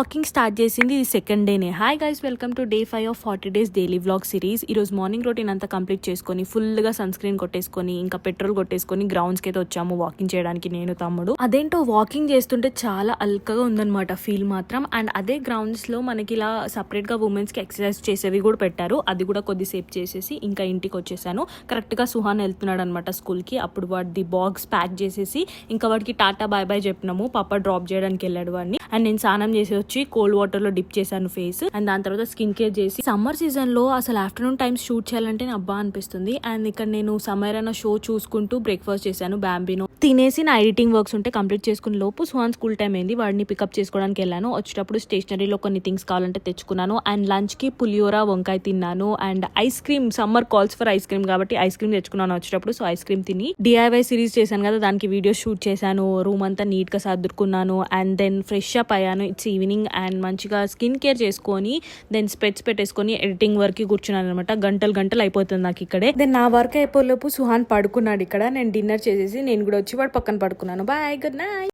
Walking start చేసింది ఇది second డేనే. Hi guys, welcome to day 5 of 40 days daily vlog series. ఈరోజు morning routine అంతా కంప్లీట్ చేసుకొని ఫుల్గా సన్ స్క్రీన్ కొట్టేసుకొని ఇంకా పెట్రోల్ కొట్టేసుకొని గ్రౌండ్స్కి అయితే వచ్చాము వాకింగ్ చేయడానికి నేను తమ్ముడు. అదేంటో వాకింగ్ చేస్తుంటే చాలా అల్కగా ఉందన్నమాట ఫీల్ మాత్రం. అండ్ అదే గ్రౌండ్స్లో మనకి ఇలా సపరేట్గా ఉమెన్స్కి ఎక్సర్సైజ్ చేసేవి కూడా పెట్టారు. అది కూడా కొద్దిసేపు చేసేసి ఇంకా ఇంటికి వచ్చేసాను. కరెక్ట్గా సుహాన్ వెళ్తున్నాడు అనమాట స్కూల్కి. అప్పుడు వాడి బాక్స్ ప్యాక్ చేసేసి ఇంకా వాడికి టాటా బాయ్ బాయ్ చెప్పినాము. పాప డ్రాప్ చేయడానికి వెళ్ళాడు వాడిని. అండ్ నేను స్నానం చేసి వచ్చి కోల్డ్ వాటర్ లో డిప్ చేశాను ఫేస్. అండ్ దాని తర్వాత స్కిన్ కేర్ చేసి, సమ్మర్ సీజన్ లో అసలు ఆఫ్టర్నూన్ టైమ్స్ షూట్ చేయాలంటే అబ్బా అనిపిస్తుంది. అండ్ ఇక్కడ నేను సమ్మర్ అన్న షో చూసుకుంటూ బ్రేక్ఫాస్ట్ చేశాను. బ్యాంబీనో తినేసి నా ఎడిటింగ్ వర్క్స్ ఉంటే కంప్లీట్ చేసుకుని లోపు సుహాన్ స్కూల్ టైం అయింది. వాడిని పికప్ చేసుకోవడానికి వెళ్ళాను. వచ్చేటప్పుడు స్టేషనరీలో కొన్ని థింగ్స్ కావాలంటే తెచ్చుకున్నాను. అండ్ లంచ్ కి పులియోరా వంకాయ తిన్నాను. And ice cream, summer calls for ice cream కాబట్టి ఐస్ క్రీమ్ తెచ్చుకున్నాను వచ్చేటప్పుడు. సో ఐస్ క్రీమ్ తిని డిఐవై సిరీస్ చేశాను కదా, దానికి వీడియో షూట్ చేశాను. రూమ్ అంతా నీట్ గా సర్దుకున్నాను. అండ్ దెన్ ఫ్రెష్ అప్ అయ్యాను. It's evening. అండ్ మంచిగా స్కిన్ కేర్ చేసుకొని దెన్ స్పెట్స్ పెట్టేసుకొని ఎడిటింగ్ వర్క్ కూర్చున్నాను అనమాట. గంటలు అయిపోతుంది నాకు ఇక్కడే. దెన్ నా వర్క్ అయిపోలేపు సుహాన్ పడుకున్నాడు ఇక్కడ. నేను డిన్నర్ చేసేసి నేను కూడా వచ్చి వాడు పక్కన పడుకున్నాను. Bye, good night.